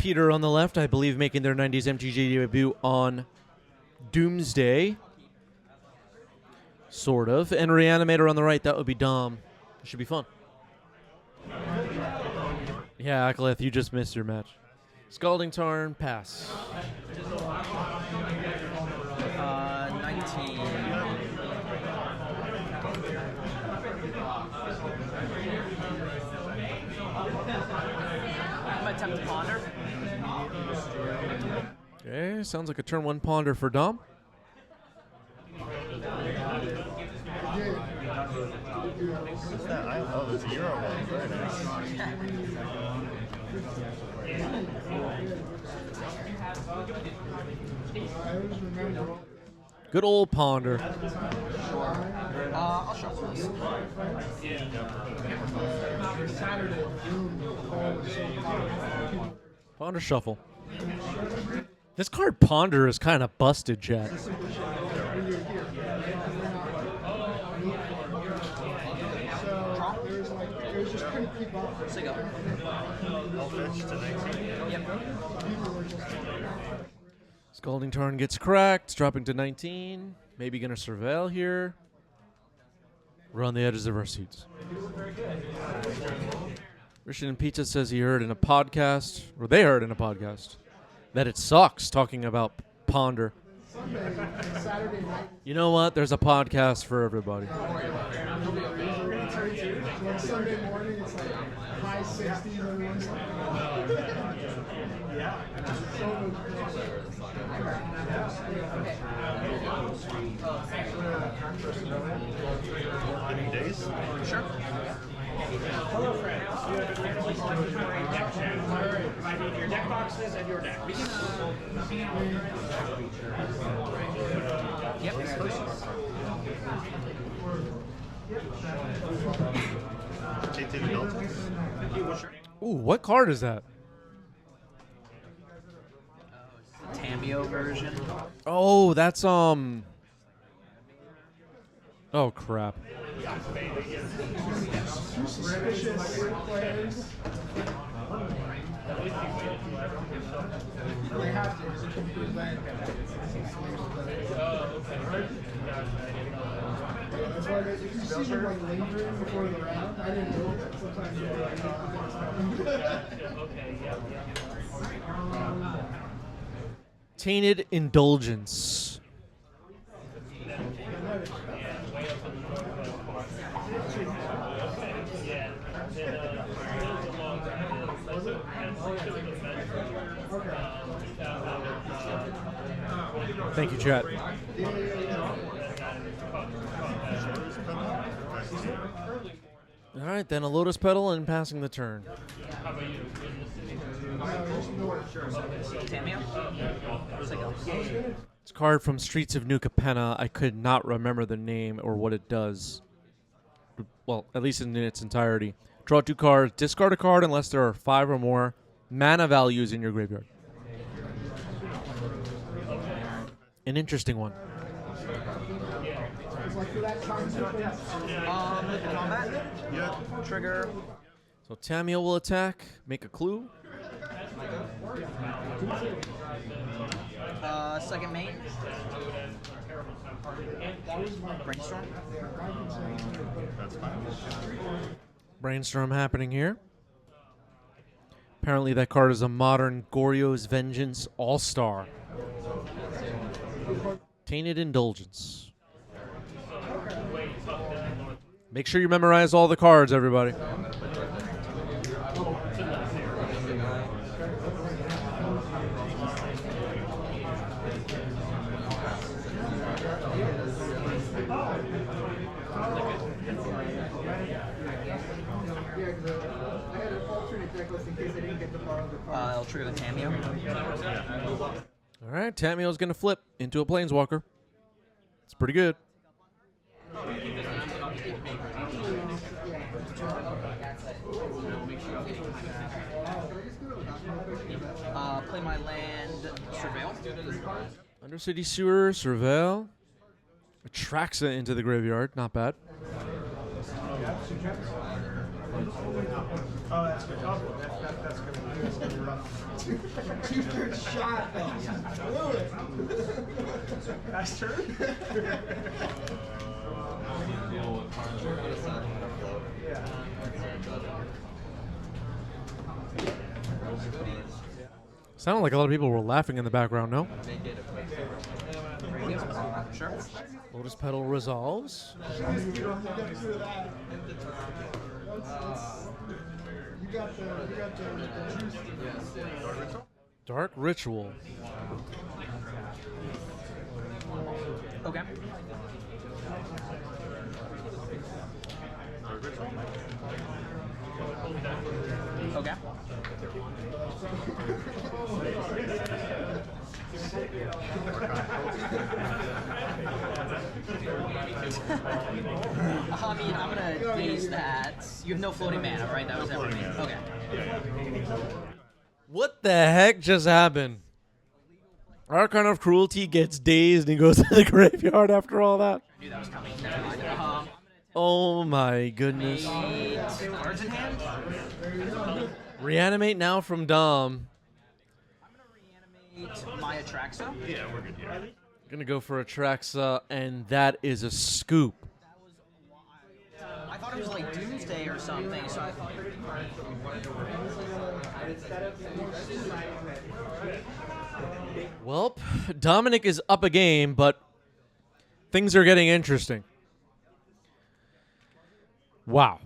Peter on the left, I believe, making their 90s MTG debut on Doomsday. Sort of. And Reanimator on the right, that would be Dom. It should be fun. Yeah, Akalith, you just missed your match. Scalding Tarn, pass. 19. I'm gonna attempt to ponder. Okay, sounds like a turn 1 ponder for Dom. What's that? Oh, it's a Euro one. Very nice. Good old ponder. I'll shuffle this. Ponder shuffle. This card Ponder is kind of busted, chat. Scalding Tarn gets cracked, dropping to 19. Maybe gonna surveil here. We're on the edges of our seats. Richard and Pizza says he heard in a podcast, or they heard in a podcast, that it sucks talking about Ponder. You know what? There's a podcast for everybody. Sunday morning, it's like high 60s on one side. Any days? Sure. Hello, friends. I need your deck boxes and your decks. Tainted Indulgence? Ooh, what card is that? Tameo version. Oh, that's Oh crap. That's why if you see them like lingering before the round, I didn't know that sometimes you're like, Tainted Indulgence. Thank you, chat. All right, then a Lotus Petal and passing the turn. Tameo? It's a card from Streets of New Capenna. I could not remember the name or what it does. Well, at least in its entirety. Draw 2 cards, discard a card unless there are 5 or more mana values in your graveyard. An interesting one. Combat? Yeah. Trigger. So Tamio will attack, make a clue. Second main. Brainstorm. That's fine. Brainstorm happening here. Apparently that card is a modern Goryo's Vengeance All-Star. Tainted Indulgence. Make sure you memorize all the cards, everybody. I'll trigger the Tameo. All right, Tamio's going to flip into a Planeswalker. It's pretty good. Play my land, Surveil. Undercity Sewer, Surveil. Atraxa into the graveyard. Not bad. Oh, that's good. That's good. That's gonna be rough. Two-thirds shot. Blew it. Nice turn. Sounded like a lot of people were laughing in the background, no? Sure. Lotus Petal resolves. You got the juice. Dark Ritual. Okay. Okay. I mean, I'm gonna gaze that. You have no floating mana, right? That was everything. Okay. What the heck just happened? Archon of Cruelty gets dazed and goes to the graveyard after all that. I knew that was coming. Never mind. Oh my goodness. Cards in hand. Reanimate now from Dom. I'm gonna reanimate my Atraxa. Yeah, we're good here. Gonna go for Atraxa, and that is a scoop. I thought it was like Doomsday or something, so I thought. Welp, Dominic is up a game, but things are getting interesting. Wow.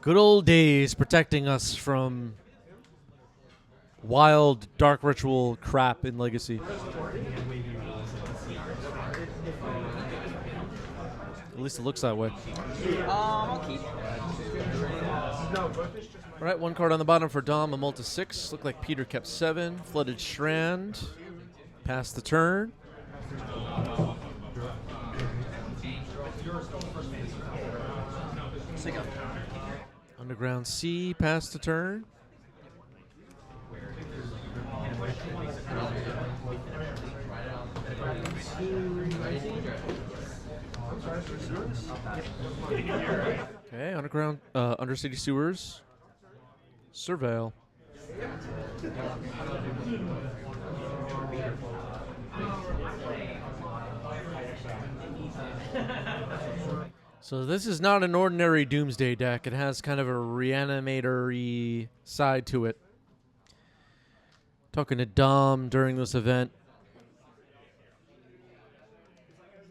Good old days protecting us from wild dark ritual crap in Legacy. At least it looks that way. I'll keep. All right, one card on the bottom for Dom, a Multi 6. Looked like Peter kept 7. Flooded Strand. Passed the turn. Underground Sea. Passed the turn. Okay, underground, undercity sewers. Surveil. So this is not an ordinary Doomsday deck. It has kind of a Reanimator-y side to it. Talking to Dom during this event.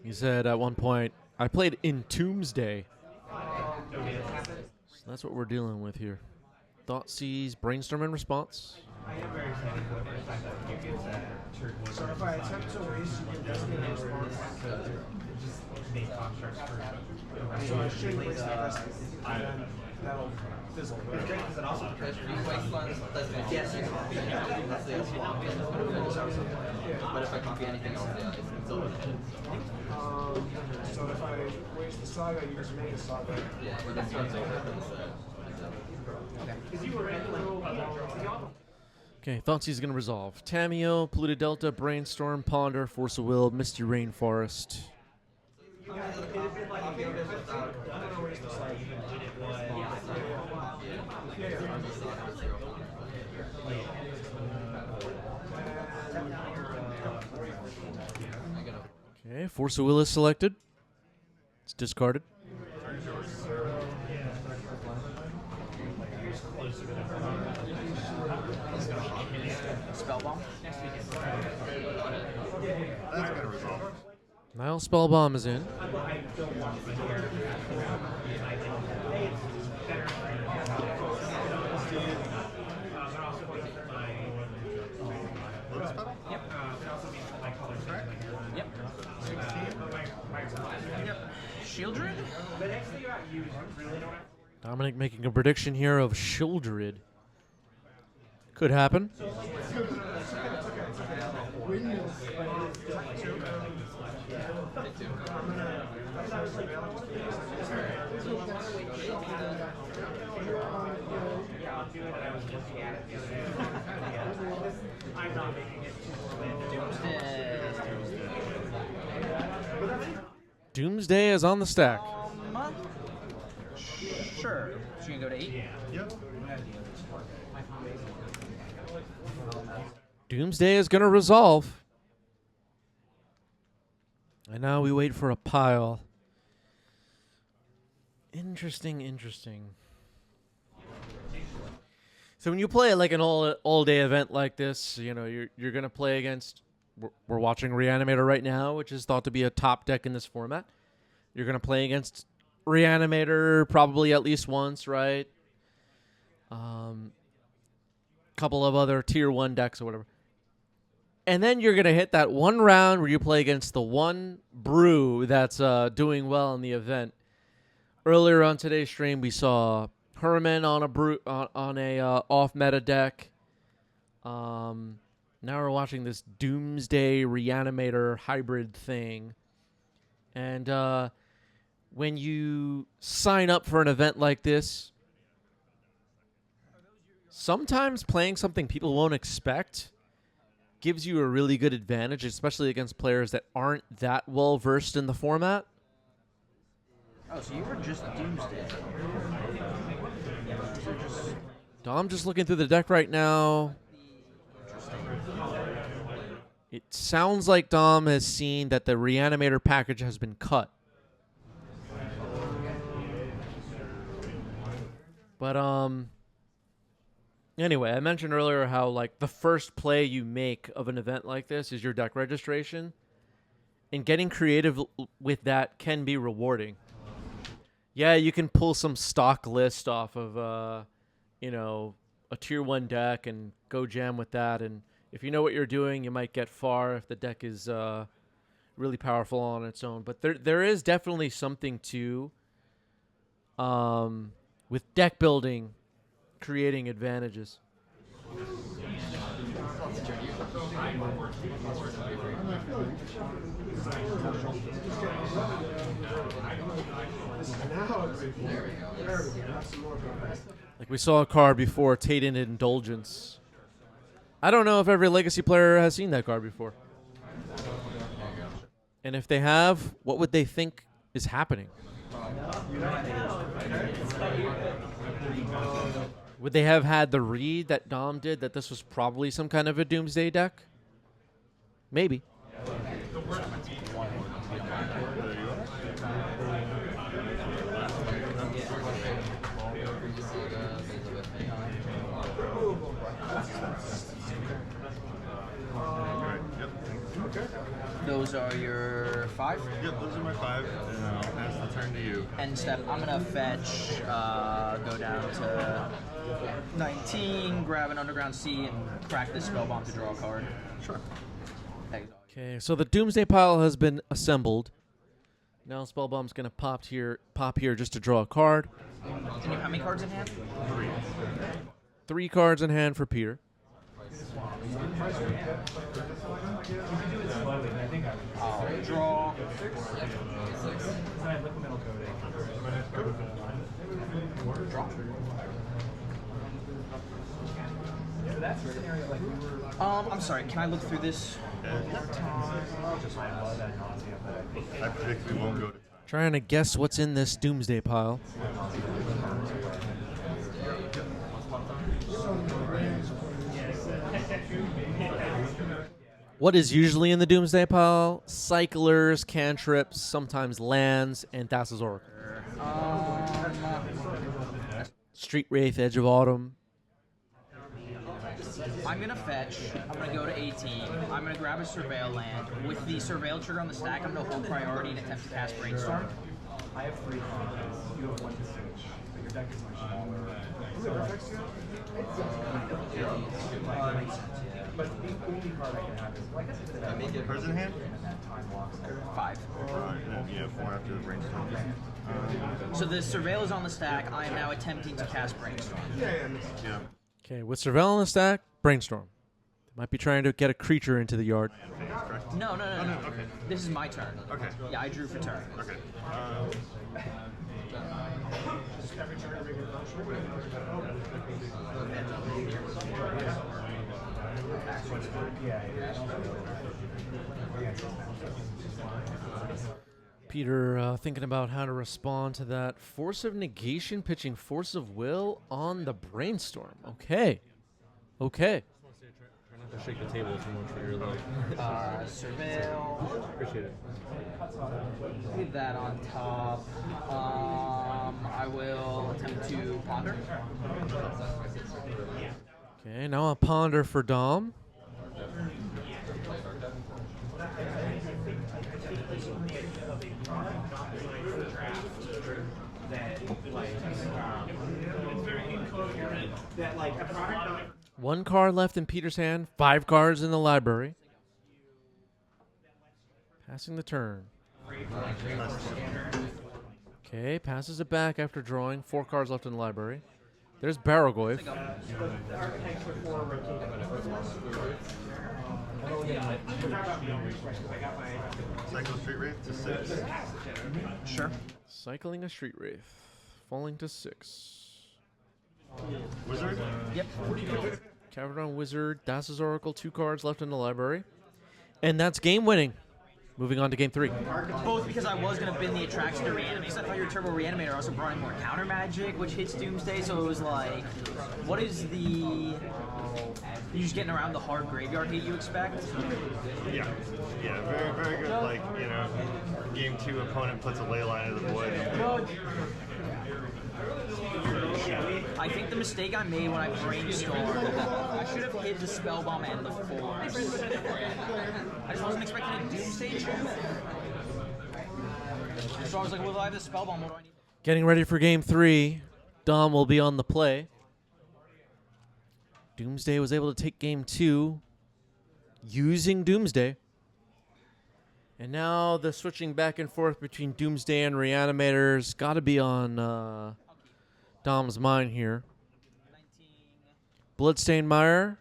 He said at one point, I played in Doomsday. So that's what we're dealing with here. Thoughtseize, brainstorm and response. So if I attempt to waste, you can designate a response. So I shouldn't waste that rest of it. And then that'll fizzle. Yes. But if I copy anything else, yeah, it's over. So if I waste the saga, you just make a saga. Yeah, but this one's over. Okay, Thoughtseize is going to resolve. Tameo, Polluted Delta, Brainstorm, Ponder, Force of Will, Misty Rainforest. Okay, Force of Will is selected. It's discarded. Spellbomb. That's gonna resolve. Nile Spellbomb is in. Lotus Petal? Yep. Shieldred? Dominic making a prediction here of Shieldred. Could happen. Doomsday is on the stack. Sure. So you can go to 8? Yep. Doomsday is going to resolve. And now we wait for a pile. Interesting, interesting. So when you play like an all day event like this, you know, you're going to play against, we're watching Reanimator right now, which is thought to be a top deck in this format. You're going to play against Reanimator probably at least once, right? Couple of other tier 1 decks or whatever. And then you're going to hit that one round where you play against the one brew that's doing well in the event. Earlier on today's stream, we saw Herman on a off meta deck. Now we're watching this Doomsday Reanimator hybrid thing. And when you sign up for an event like this, sometimes playing something people won't expect gives you a really good advantage, especially against players that aren't that well versed in the format. Oh, so you were just Doomsday. I'm just looking through the deck right now. It sounds like Dom has seen that the Reanimator package has been cut. But anyway, I mentioned earlier how like the first play you make of an event like this is your deck registration. And getting creative with that can be rewarding. Yeah, you can pull some stock list off of you know, a tier 1 deck and go jam with that, and if you know what you're doing, you might get far if the deck is really powerful on its own. But there is definitely something to with deck building creating advantages. Like we saw a card before, Tated Indulgence. I don't know if every Legacy player has seen that card before. And if they have, what would they think is happening? Would they have had the read that Dom did that this was probably some kind of a Doomsday deck? Maybe. Those are your 5? Yep, those are my 5, and I'll pass the turn to you. End step, I'm going to fetch, go down to 19, grab an Underground Sea, and crack this spell bomb to draw a card. Sure. Okay, so the Doomsday pile has been assembled. Now Spellbomb's going to pop here just to draw a card. And you have how many cards in hand? 3. 3 cards in hand for Peter. I'll draw. Draw. I'm sorry, can I look through this? I predict we won't go to time. Trying to guess what's in this Doomsday pile. What is usually in the Doomsday pile? Cyclers, cantrips, sometimes lands, and Thassa's Oracle. Street Wraith, Edge of Autumn. I'm going to fetch. I'm going to go to 18. I'm going to grab a Surveil land. With the Surveil trigger on the stack, I'm going to hold priority and attempt to cast Brainstorm. I have 3 cards. You have 1 to switch, but your deck is much smaller. But the only card I can have is, well, I guess it's that. Make it cards in hand? And that time locks. 5. And you have 4 after the brainstorm. So the Surveil is on the stack. I am now attempting to cast Brainstorm. Yeah. Okay, with Surveil on the stack, Brainstorm. Might be trying to get a creature into the yard. No. Okay. This is my turn. Okay. Yeah, I drew for turn. Okay. Peter thinking about how to respond to that. Force of Negation pitching Force of Will on the Brainstorm. Okay. Okay. Try not to shake the table too much for your leg. Surveil. Appreciate it. Leave that on top. I will attempt to ponder. Okay, now a ponder for Dom. One card left in Peter's hand, 5 cards in the library. Passing the turn. Okay, passes it back after drawing. 4 cards left in the library. There's Baragoyf. Cycle Street Wraith to 6. Sure. Cycling a Street Wraith. Falling to 6. Wizard? Yep. Cavern Wizard, Das's Oracle, 2 cards left in the library. And that's game winning. Moving on to game 3. Both because I was going to bin the attraction to Reanimator. I thought your Turbo Reanimator also brought in more counter magic, which hits Doomsday, so it was like, what is the... You just getting around the hard graveyard hit you expect? Yeah. Yeah, very, very good. Like, you know, game 2 opponent puts a ley line of the void. I think the mistake I made when I brainstormed, I should have hid the spell bomb and the force. I just wasn't expecting a Doomsday chew. So I was like, well, I have the spell bomb. What do I need? Getting ready for game 3. Dom will be on the play. Doomsday was able to take game 2 using Doomsday. And now the switching back and forth between Doomsday and Reanimator's got to be on Dom's mind here. 19. Bloodstained Mire.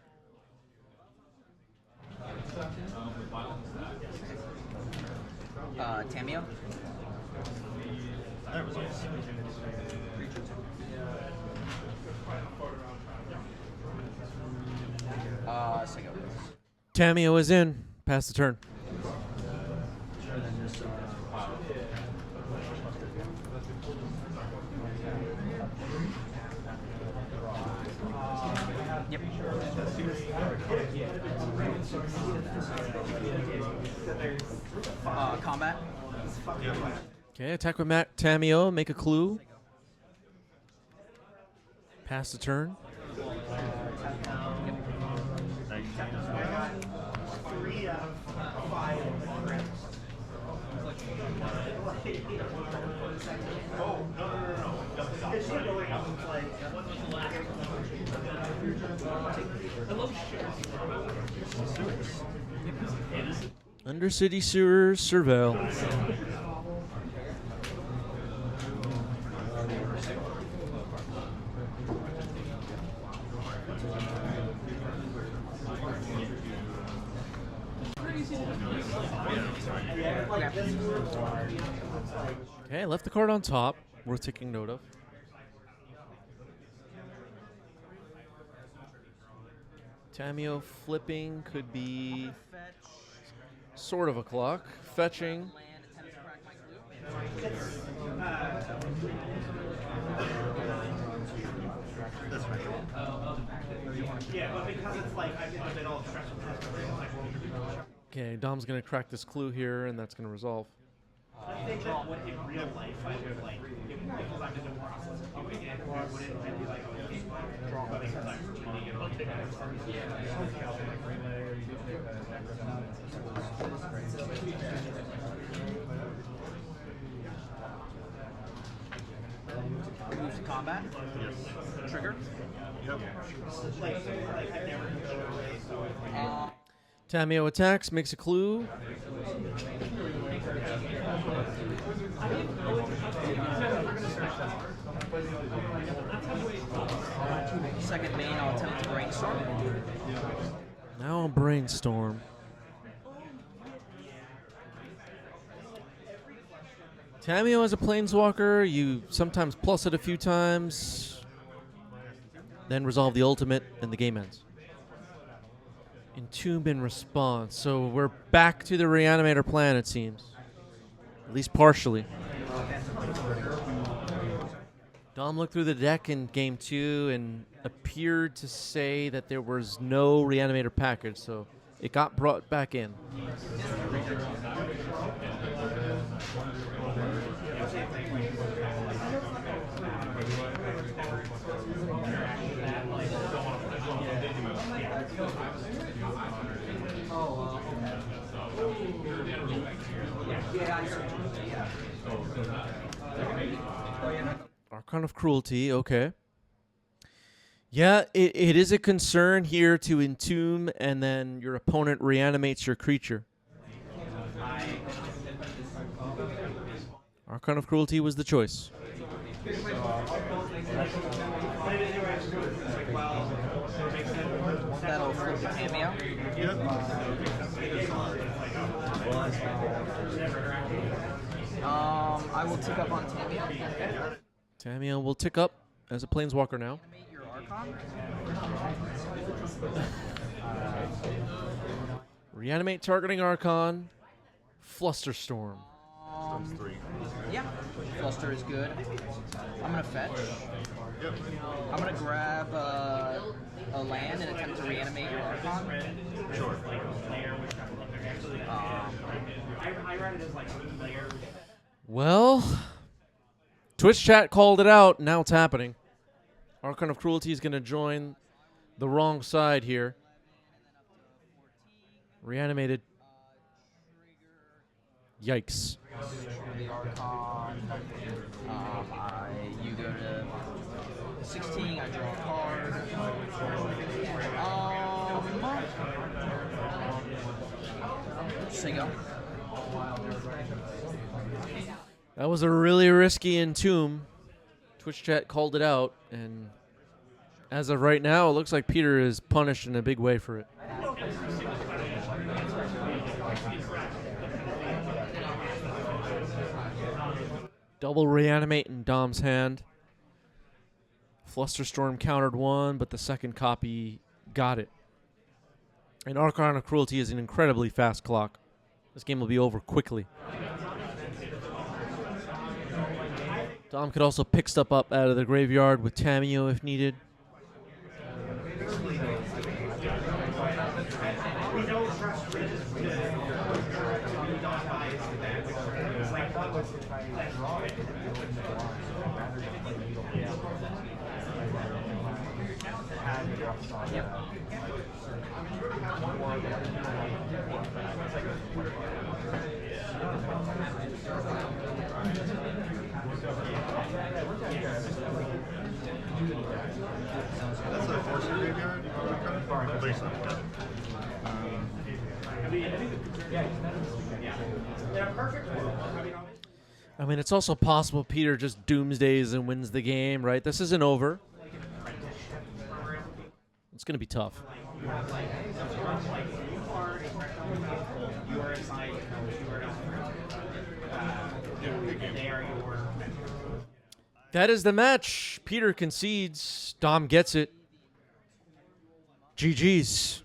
Tamio. That was nice. Sego. Tamio is in. Pass the turn. Yep. Combat. Okay, attack with Tamio. Make a clue. Pass the turn. Undercity Sewers, Surveil. Okay, left the card on top. Worth taking note of. Tamio flipping could be sort of a clock. Fetching. Yeah, but because it's like I've been all stressed with Okay, Dom's gonna crack this clue here, and that's gonna resolve. I think that what in real life I would like, because I'm in the process of doing it, wouldn't I be like, okay, draw because I'm cheating and I'll take Move to combat. Yes. Trigger. Yep. Tamio attacks, makes a clue. Second main, I'll attempt to brainstorm. Now a brainstorm. Tamio as a planeswalker, you sometimes plus it a few times, then resolve the ultimate, and the game ends. Entomb in response. So we're back to the Reanimator plan, it seems. At least partially. Dom looked through the deck in game 2 and appeared to say that there was no Reanimator package, so it got brought back in. Archon of Cruelty, okay. Yeah, it is a concern here to entomb and then your opponent reanimates your creature. Archon of Cruelty was the choice. That'll flip the cameo. I will tick up on Tamio. Tamio will tick up as a Planeswalker now. Animate your Archon. Reanimate targeting Archon. Flusterstorm. Yeah, Fluster is good. I'm gonna fetch. I'm gonna grab a land and attempt to reanimate your Archon. Sure. Well, Twitch chat called it out. Now it's happening. Archon of Cruelty is going to join the wrong side here. Reanimated. Yikes. The Archon. You go to 16. I draw a card. Just go. That was a really risky entomb. Twitch chat called it out, and as of right now, it looks like Peter is punished in a big way for it. Double reanimate in Dom's hand. Flusterstorm countered one, but the second copy got it. And Archon of Cruelty is an incredibly fast clock. This game will be over quickly. Dom could also pick stuff up out of the graveyard with Tamio if needed. That's a force graveyard. I believe so. I mean, it's also possible Peter just doomsdays and wins the game, right? This isn't over. It's going to be tough. That is the match. Peter concedes. Dom gets it. GG's.